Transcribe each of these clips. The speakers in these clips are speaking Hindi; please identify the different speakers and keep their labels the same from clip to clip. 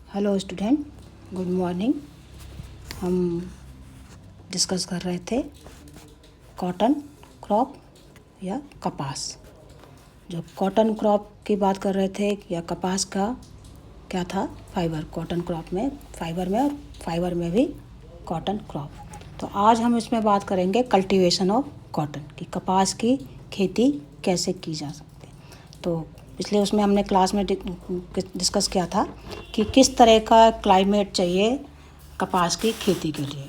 Speaker 1: Hello student, good morning. हम डिस्कस कर रहे थे कॉटन क्रॉप या कपास। जो कॉटन क्रॉप की बात कर रहे थे या कपास का क्या था, फाइबर। कॉटन क्रॉप में फाइबर में और फाइबर में भी कॉटन क्रॉप। तो आज हम इसमें बात करेंगे कल्टीवेशन ऑफ कॉटन की, कपास की खेती कैसे की जा सकती है। तो इसलिए उसमें हमने क्लास में डिस्कस किया था कि किस तरह का क्लाइमेट चाहिए कपास की खेती के लिए।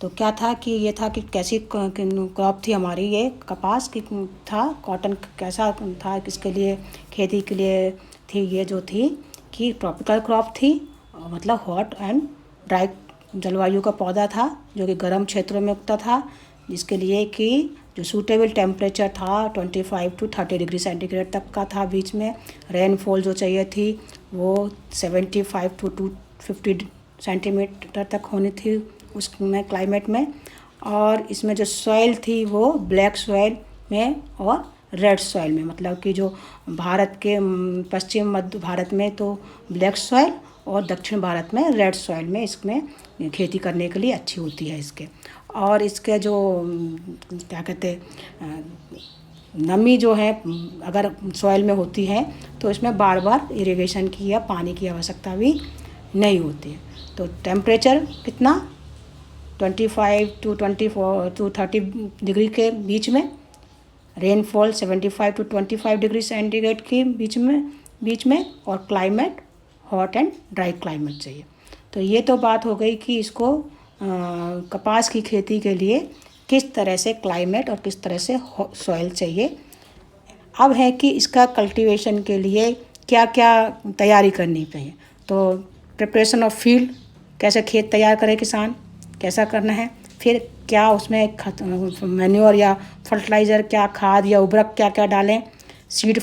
Speaker 1: तो क्या था कि ये था कि कैसी क्रॉप थी हमारी, ये कपास की था। कॉटन कैसा था, किसके लिए खेती के लिए थी, ये जो थी कि ट्रॉपिकल क्रॉप थी, मतलब हॉट एंड ड्राई जलवायु का पौधा था जो कि गर्म क्षेत्रों में उगता था, जिसके लिए कि जो सूटेबल टेम्परेचर था 25 to 30 डिग्री सेंटीग्रेड तक का था। बीच में रेनफॉल जो चाहिए थी वो 75 to 250 सेंटीमीटर तक होनी थी उसमें क्लाइमेट में। और इसमें जो सॉइल थी वो ब्लैक सॉइल में और रेड सॉइल में, मतलब कि जो भारत के पश्चिम मध्य भारत में तो ब्लैक सॉइल और दक्षिण भारत में रेड सॉइल में इसमें खेती करने के लिए अच्छी होती है इसके। और इसके जो क्या कहते नमी जो है अगर सॉइल में होती है तो इसमें बार बार इरिगेशन की या पानी की आवश्यकता भी नहीं होती है। तो टेम्परेचर कितना 25 to 24 to 30 डिग्री के बीच में, रेनफॉल 75 to 25 डिग्री सेंटीग्रेड के बीच में और climate hot and dry climate चाहिए। तो ये तो बात हो गई कि इसको कपास की खेती के लिए किस तरह से क्लाइमेट और किस तरह से सॉइल चाहिए। अब है कि इसका कल्टीवेशन के लिए क्या क्या तैयारी करनी चाहिए। तो प्रिपरेशन ऑफ फील्ड, कैसे खेत तैयार करे किसान, कैसा करना है। फिर क्या उसमें मैन्योर या फर्टिलाइज़र, क्या खाद या उर्वरक क्या क्या डालें, सीड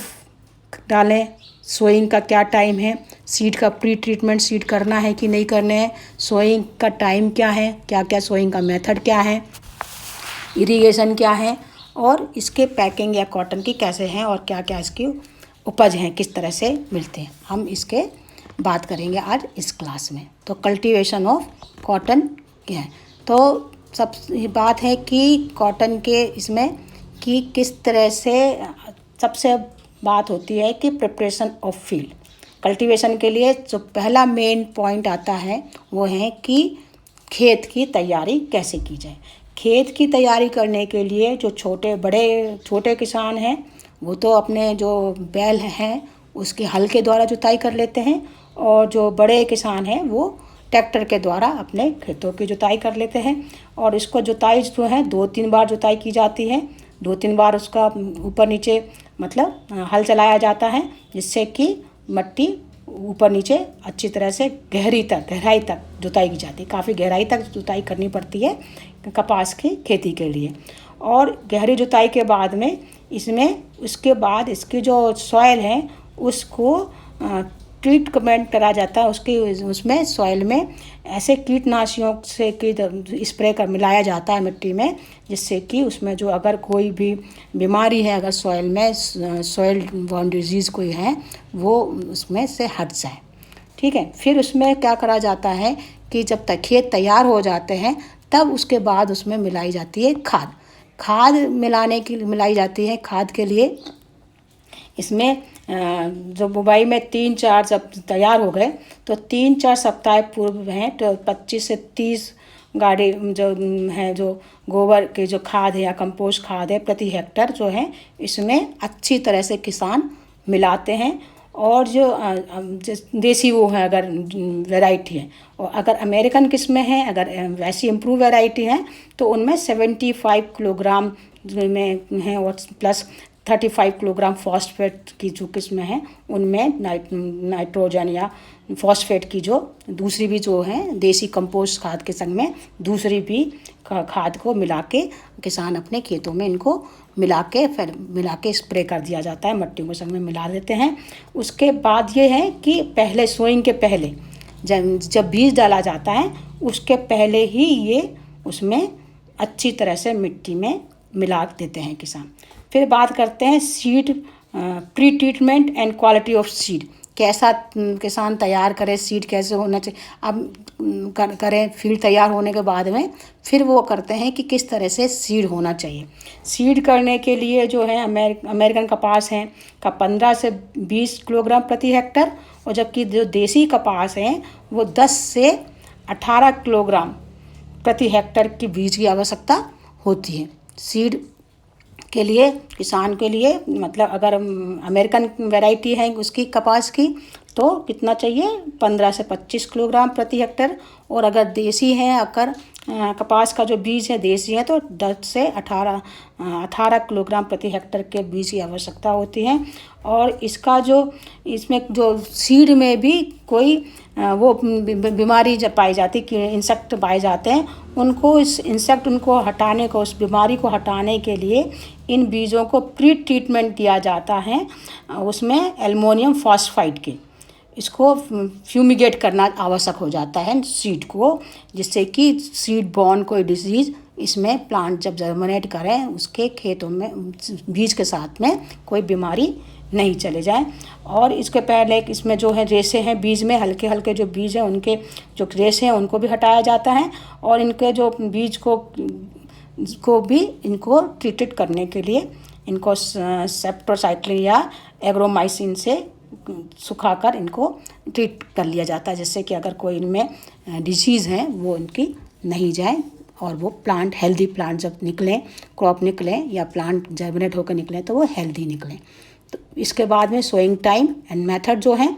Speaker 1: डालें, सोइंग का क्या टाइम है, सीड का प्री ट्रीटमेंट सीड करना है कि नहीं करने हैं, सोइंग का टाइम क्या है, क्या क्या सोइंग का मेथड क्या है, इरिगेशन क्या है, और इसके पैकिंग या कॉटन की कैसे हैं और क्या क्या इसकी उपज हैं, किस तरह से मिलते हैं, हम इसके बात करेंगे आज इस क्लास में। तो कल्टीवेशन ऑफ कॉटन क्या है। तो सब बात है कि कॉटन के इसमें कि किस तरह से सबसे बात होती है कि प्रिपरेशन ऑफ फील्ड। कल्टीवेशन के लिए जो पहला मेन पॉइंट आता है वो है कि खेत की तैयारी कैसे की जाए। खेत की तैयारी करने के लिए जो छोटे किसान हैं वो तो अपने जो बैल हैं उसके हल के द्वारा जुताई कर लेते हैं, और जो बड़े किसान हैं वो ट्रैक्टर के द्वारा अपने खेतों की जुताई कर लेते हैं। और इसको जुताई जो है 2-3 बार जुताई की जाती है, 2-3 बार उसका ऊपर नीचे मतलब हल चलाया जाता है, जिससे कि मट्टी ऊपर नीचे अच्छी तरह से गहराई तक जुताई की जाती है। काफ़ी गहराई तक जुताई करनी पड़ती है कपास की खेती के लिए। और गहरी जुताई के बाद में उसके बाद इसकी जो सॉइल है उसको ट्रीटमेंट करा जाता है। उसमें सॉइल में ऐसे कीटनाशियों से स्प्रे कर मिलाया जाता है मिट्टी में, जिससे कि उसमें जो अगर कोई भी बीमारी है, अगर सॉइल में सॉइल बॉर्न डिजीज़ कोई है वो उसमें से हट जाए। ठीक है। फिर उसमें क्या करा जाता है कि जब तक खेत तैयार हो जाते हैं तब उसके बाद उसमें मिलाई जाती है खाद मिलाई जाती है। खाद के लिए इसमें जो बुवाई में 3-4 जब तैयार हो गए तो 3-4 सप्ताह पूर्व हैं तो 25 से 30 गाड़ी जो हैं जो गोबर के जो खाद है या कंपोस्ट खाद है प्रति हेक्टर जो है इसमें अच्छी तरह से किसान मिलाते हैं। और जो देसी वो है अगर वैरायटी है, और अगर अमेरिकन किस्में हैं, अगर वैसी इम्प्रूव वैरायटी हैं तो उनमें 75 किलोग्राम में हैं और प्लस 35 किलोग्राम फॉस्फेट की जो किस्में हैं उनमें नाइट्रोजन या फॉस्फेट की जो दूसरी भी जो है देसी कंपोस्ट खाद के संग में दूसरी भी खाद को मिला के किसान अपने खेतों में इनको मिला के स्प्रे कर दिया जाता है, मट्टी को संग में मिला देते हैं। उसके बाद ये है कि पहले सोइंग के पहले जब बीज डाला जाता है उसके पहले ही ये उसमें अच्छी तरह से मिट्टी में मिला देते हैं किसान। फिर बात करते हैं seed pre treatment and quality of seed कैसा किसान तैयार करे, सीड कैसे होना चाहिए, अब करें फील्ड तैयार होने के बाद में फिर वो करते हैं कि किस तरह से सीड होना चाहिए। सीड करने के लिए जो है अमेरिकन कपास है का 15 से 20 किलोग्राम प्रति हेक्टर, और जबकि जो देसी कपास है वो 10 से 18 किलोग्राम प्रति हेक्टर की बीज की आवश्यकता होती है सीड के लिए। किसान के लिए मतलब अगर अमेरिकन वैरायटी है उसकी कपास की तो कितना चाहिए, 15 से 25 किलोग्राम प्रति हेक्टर, और अगर देसी है अगर कपास का जो बीज है देसी है तो 10 से 18 किलोग्राम प्रति हेक्टर के बीज की आवश्यकता होती है। और इसका जो इसमें जो सीड में भी कोई वो बीमारी जब पाई जाती कि इंसेक्ट पाए जाते हैं, उनको इस इंसेक्ट उनको हटाने को, उस बीमारी को हटाने के लिए इन बीजों को प्री ट्रीटमेंट दिया जाता है उसमें एल्युमिनियम फॉस्फाइड के। इसको फ्यूमिगेट करना आवश्यक हो जाता है सीड को, जिससे कि सीड बॉर्न कोई डिजीज़ इसमें प्लांट जब जर्मिनेट करें उसके खेतों में बीज के साथ में कोई बीमारी नहीं चले जाए। और इसके पहले इसमें जो है रेशे हैं बीज में, हल्के हल्के जो बीज हैं उनके जो रेशे हैं उनको भी हटाया जाता है, और इनके जो बीज को भी इनको ट्रीटेड करने के लिए इनको सेप्टोसाइक्लिन या एग्रोमाइसिन से सुखाकर इनको ट्रीट कर लिया जाता है, जिससे कि अगर कोई इनमें डिजीज़ है वो इनकी नहीं जाए और वो प्लांट हेल्दी प्लांट जब निकलें, क्रॉप निकलें या प्लांट जर्मिनेट होकर निकलें तो वो हेल्दी निकलें। तो इसके बाद में सोइंग टाइम एंड मेथड जो है,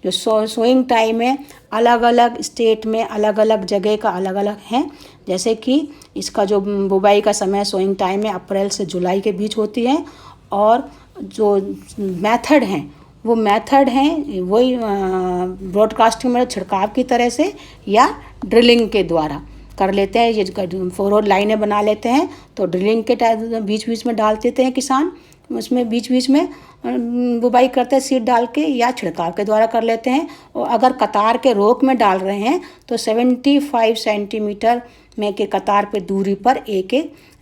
Speaker 1: जो सोइंग टाइम है अलग अलग स्टेट में अलग अलग जगह का अलग अलग है। जैसे कि इसका जो बुवाई का समय सोइंग टाइम है अप्रैल से जुलाई के बीच होती है, और जो मेथड हैं वो मेथड हैं वही ब्रॉडकास्टिंग में छिड़काव की तरह से या ड्रिलिंग के द्वारा कर लेते हैं। ये फॉरवर्ड लाइनें बना लेते हैं तो ड्रिलिंग के बीच बीच में डाल देते हैं किसान, उसमें बीच बीच में बुवाई करते हैं सीड डाल के, या छिड़काव के द्वारा कर लेते हैं। और अगर कतार के रोक में डाल रहे हैं तो 75 सेंटीमीटर में के कतार पे दूरी पर एक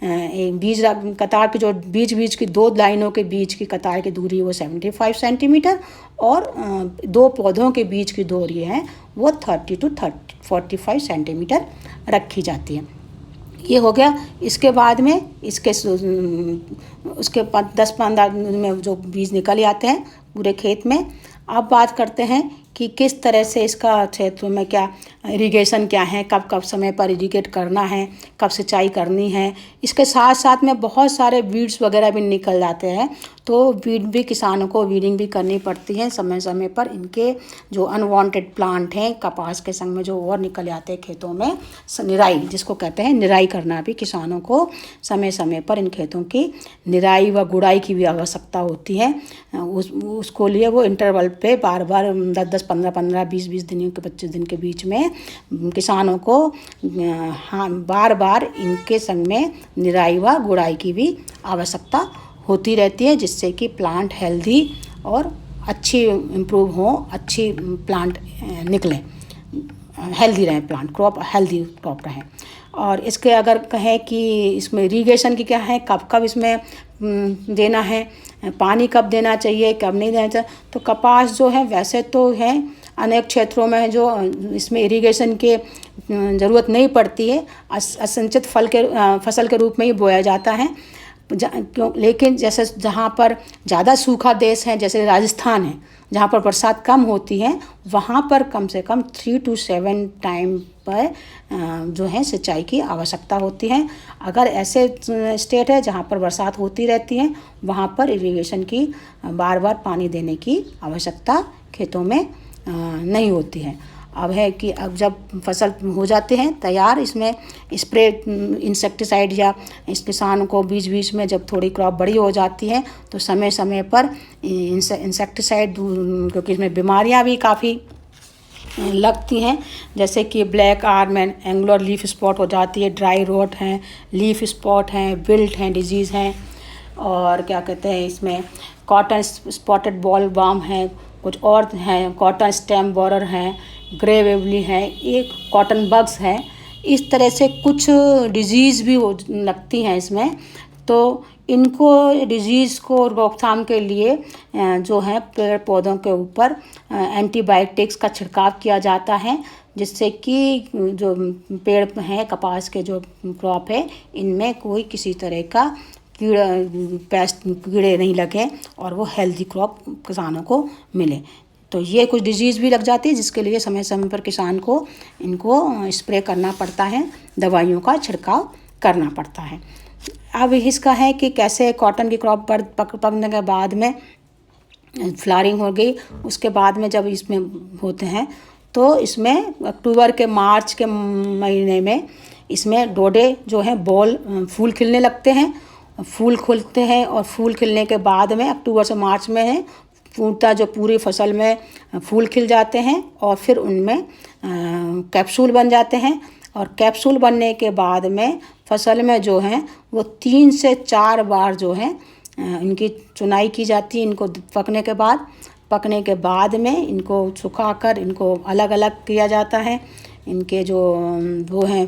Speaker 1: बीज कतार के जो बीच की 2 लाइनों के बीच की कतार की दूरी वो 75 सेंटीमीटर, और 2 पौधों के बीच की दूरी है वो 30 to 45 सेंटीमीटर रखी जाती है। ये हो गया। इसके बाद में उसके 10-15 दिन में जो बीज निकल आते हैं पूरे खेत में। अब बात करते हैं कि किस तरह से इसका क्षेत्र में क्या इरिगेशन क्या है, कब कब समय पर इरिगेट करना है, कब सिंचाई करनी है। इसके साथ साथ में बहुत सारे वीड्स वगैरह भी निकल जाते हैं, तो वीड भी किसानों को वीडिंग भी करनी पड़ती है समय समय पर। इनके जो अनवांटेड प्लांट हैं कपास के संग में जो और निकल आते हैं खेतों में, निराई जिसको कहते हैं, निराई करना भी किसानों को समय समय पर इन खेतों की निराई व गुड़ाई की भी आवश्यकता होती है। उसको लिए वो इंटरवल पे बार बार 10-10, 15-15, 20-20 दिन के 25 दिन के बीच में किसानों को बार बार इनके संग में निराई व गुड़ाई की भी आवश्यकता होती रहती है, जिससे कि प्लांट हेल्दी और अच्छी इम्प्रूव हो, अच्छी प्लांट निकलें, हेल्दी रहें प्लांट, क्रॉप हेल्दी क्रॉप रहें। और इसके अगर कहें कि इसमें इरिगेशन की क्या है, कब कब इसमें देना है, पानी कब देना चाहिए, कब नहीं देना चाहिए, तो कपास जो है वैसे तो है अनेक क्षेत्रों में जो इसमें इरिगेशन के ज़रूरत नहीं पड़ती है, असिंचित फसल के रूप में ही बोया जाता है। लेकिन जैसे जहाँ पर ज़्यादा सूखा देश है जैसे राजस्थान है, जहाँ पर बरसात कम होती है, वहाँ पर कम से कम 3 to 7 टाइम पर जो है सिंचाई की आवश्यकता होती है। अगर ऐसे स्टेट है जहाँ पर बरसात होती रहती है, वहाँ पर इरिगेशन की बार बार पानी देने की आवश्यकता खेतों में नहीं होती है। अब है कि अब जब फसल हो जाते हैं तैयार, इसमें स्प्रे इंसेक्टिसाइड या इस किसान को बीच बीच में जब थोड़ी क्रॉप बड़ी हो जाती है तो समय समय पर इंसेक्टिसाइड, क्योंकि इसमें बीमारियां भी काफ़ी लगती हैं, जैसे कि black arm and angular leaf spot हो जाती है, ड्राई रोट हैं, लीफ स्पॉट हैं, विल्ट हैं, डिजीज़ हैं, और क्या कहते हैं इसमें कॉटन स्पॉटेड बॉल बाम है, कुछ और हैं, कॉटन स्टेम बोरर हैं, ग्रे वेवली हैं, एक कॉटन बग्स हैं। इस तरह से कुछ डिजीज़ भी लगती हैं इसमें। तो तो इनको डिजीज़ को रोकथाम के लिए जो है पेड़ पौधों के ऊपर एंटीबायोटिक्स का छिड़काव किया जाता है, जिससे कि जो पेड़ हैं, कपास के जो क्रॉप है, इनमें कोई किसी तरह का कीड़े नहीं लगे और वो हेल्दी क्रॉप किसानों को मिले। तो ये कुछ डिजीज़ भी लग जाती है, जिसके लिए समय समय पर किसान को इनको स्प्रे करना पड़ता है, दवाइयों का छिड़काव करना पड़ता है। अब इसका है कि कैसे कॉटन की क्रॉप पर पकने के बाद में फ्लावरिंग हो गई, उसके बाद में जब इसमें होते हैं तो इसमें अक्टूबर के मार्च के महीने में इसमें डोडे जो हैं बॉल फूल खिलने लगते हैं, फूल खुलते हैं और फूल खिलने के बाद में अक्टूबर से मार्च में है पूर्णतः जो पूरी फसल में फूल खिल जाते हैं और फिर उनमें कैप्सूल बन जाते हैं। और कैप्सूल बनने के बाद में फसल में जो है वो 3 से 4 बार जो है इनकी चुनाई की जाती है। इनको पकने के बाद में इनको सुखाकर इनको अलग अलग किया जाता है। इनके जो वो हैं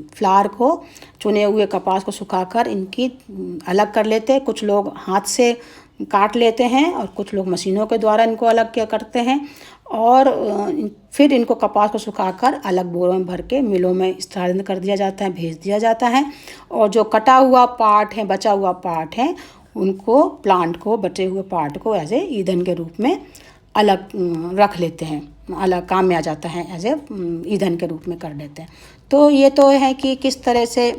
Speaker 1: फ्लावर को, चुने हुए कपास को सुखाकर इनकी अलग कर लेते हैं। कुछ लोग हाथ से काट लेते हैं और कुछ लोग मशीनों के द्वारा इनको अलग क्या करते हैं और फिर इनको कपास को सुखाकर अलग बोरों में भर के मिलों में स्थानांतरित कर दिया जाता है, भेज दिया जाता है। और जो कटा हुआ पार्ट है, बचा हुआ पार्ट है, उनको प्लांट को बचे हुए पार्ट को एज ए ईंधन के रूप में अलग रख लेते हैं, अलग काम में आ जाता है, एज ए ईंधन के रूप में कर देते हैं। तो ये तो है कि किस तरह से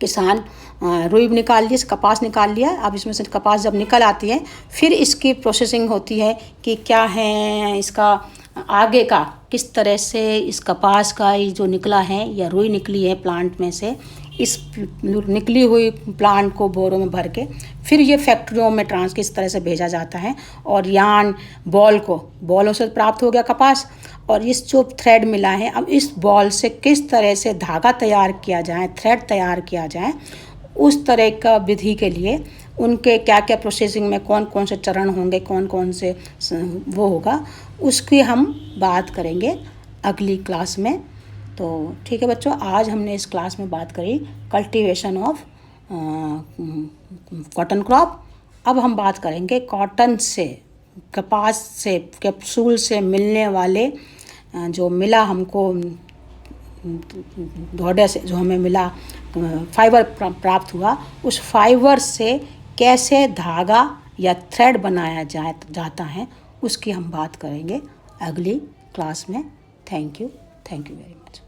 Speaker 1: किसान रुई निकाल लिया, कपास निकाल लिया। अब इसमें से कपास जब निकल आती है फिर इसकी प्रोसेसिंग होती है कि क्या है इसका आगे का, किस तरह से इस कपास का ये जो निकला है या रुई निकली है प्लांट में से, इस निकली हुई प्लांट को बोरों में भर के फिर ये फैक्ट्रियों में किस तरह से भेजा जाता है। और यार्न बॉलों से प्राप्त हो गया कपास, और इस जो थ्रेड मिला है, अब इस बॉल से किस तरह से धागा तैयार किया जाए, थ्रेड तैयार किया जाए, उस तरह का विधि के लिए उनके क्या क्या प्रोसेसिंग में कौन कौन से चरण होंगे, कौन कौन से वो होगा, उसकी हम बात करेंगे अगली क्लास में। तो ठीक है बच्चों, आज हमने इस क्लास में बात करी कल्टीवेशन ऑफ कॉटन क्रॉप। अब हम बात करेंगे कॉटन से, कपास से, कैप्सूल से मिलने वाले जो मिला हमको डोडे से जो हमें मिला फाइबर प्राप्त हुआ, उस फाइबर से कैसे धागा या थ्रेड बनाया जाता है, उसकी हम बात करेंगे अगली क्लास में। Thank you very much.